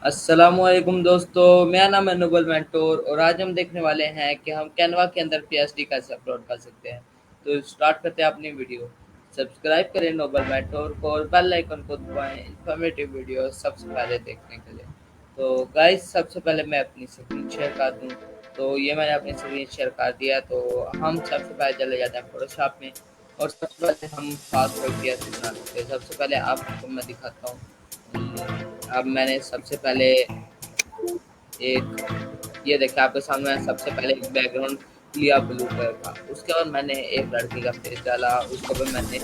अस्सलामुअलैकुम दोस्तों, मेरा नाम है नोबल मेंटोर और आज हम देखने वाले हैं कि हम कैनवा के अंदर पीएचडी कैसे अपलोड कर सकते हैं। तो स्टार्ट करते हैं अपनी वीडियो। सब्सक्राइब करें नोबल मेंटोर को और बेल आइकन को दबाएं इन्फॉर्मेटिव वीडियो सबसे पहले देखने के लिए। तो गाइस, सबसे पहले मैं अपनी स्क्रीन शेयर कर दूं। तो ये मैंने अपनी स्क्रीन शेयर कर दिया। तो हम सबसे पहले चले जाते हैं फोटोशॉप में और सबसे पहले हम पासवर्ड पीएचडी बना सकते हैं। सबसे पहले आपको मैं दिखाता हूँ। अब मैंने सबसे पहले एक ये देखिए आपके सामने मैंने सबसे पहले एक बैकग्राउंड लिया ब्लू कलर का। उसके बाद मैंने एक लड़की का फेस डाला, उसके बाद मैंने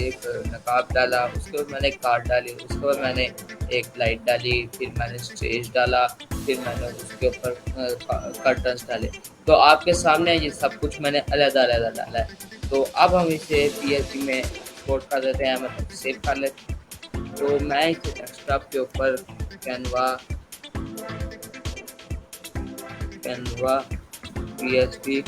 एक नकाब डाला, उसके बाद मैंने एक कार्ड डाली, उसके बाद मैंने एक लाइट डाली, फिर मैंने स्टेज डाला, फिर मैंने उसके ऊपर कर्टन्स डाले। तो आपके सामने ये सब कुछ मैंने अलग-अलग डाला है। तो अब हम इसे पीएचडी में एक्सपोर्ट कर देते हैं, मतलब सेव कर लेते हैं। तो मैं इसे डेस्कटॉप के ऊपर कैनवा कैनवा पीएचडी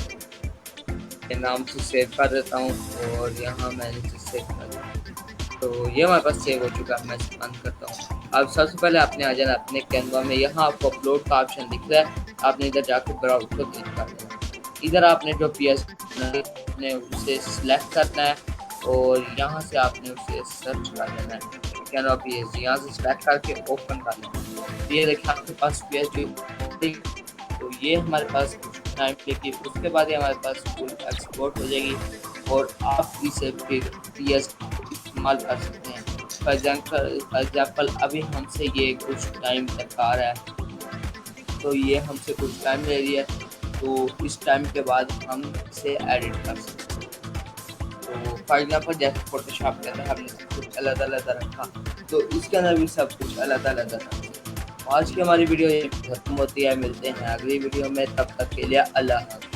के नाम से सेव कर देता हूँ और यहाँ मैंने इसे सेव कर दिया। तो ये हमारे पास सेव हो चुका है। मैं इसे बंद करता हूँ। अब सबसे पहले आपने आ जाना अपने कैनवा में। यहाँ आपको अपलोड का ऑप्शन दिख रहा है, आपने इधर जाकर ब्राउज को क्लिक कर देना। इधर आपने जो पीएचडी आपने उसे सिलेक्ट करना है और यहाँ से आपने उसे सर्च कर लेना है कैनवा पीएचडी। यहाँ से सिलेक्ट करके ओपन कर लेना। ये देखिए आपके पास पीएचडी। तो ये हमारे पास कुछ टाइम लेगी, उसके बाद ये हमारे पास फुल एक्सपोर्ट हो जाएगी और आप इसे फिर पीएस इस्तेमाल कर सकते हैं। फॉर एग्जाम्पल अभी हमसे ये कुछ टाइम तक आ रहा है, तो ये हमसे कुछ टाइम ले रही है। तो इस टाइम के बाद हम इसे एडिट कर सकते हैं। तो फॉर एग्जाम्पल जैसे फोटोशॉप के अंदर हमने सब कुछ अलग अलग रखा, तो इसके अंदर भी सब कुछ अलग अलग रखा। आज की हमारी वीडियो यहीं खत्म होती है। मिलते हैं अगली वीडियो में, तब तक के लिए अल्लाह हाफ़िज़।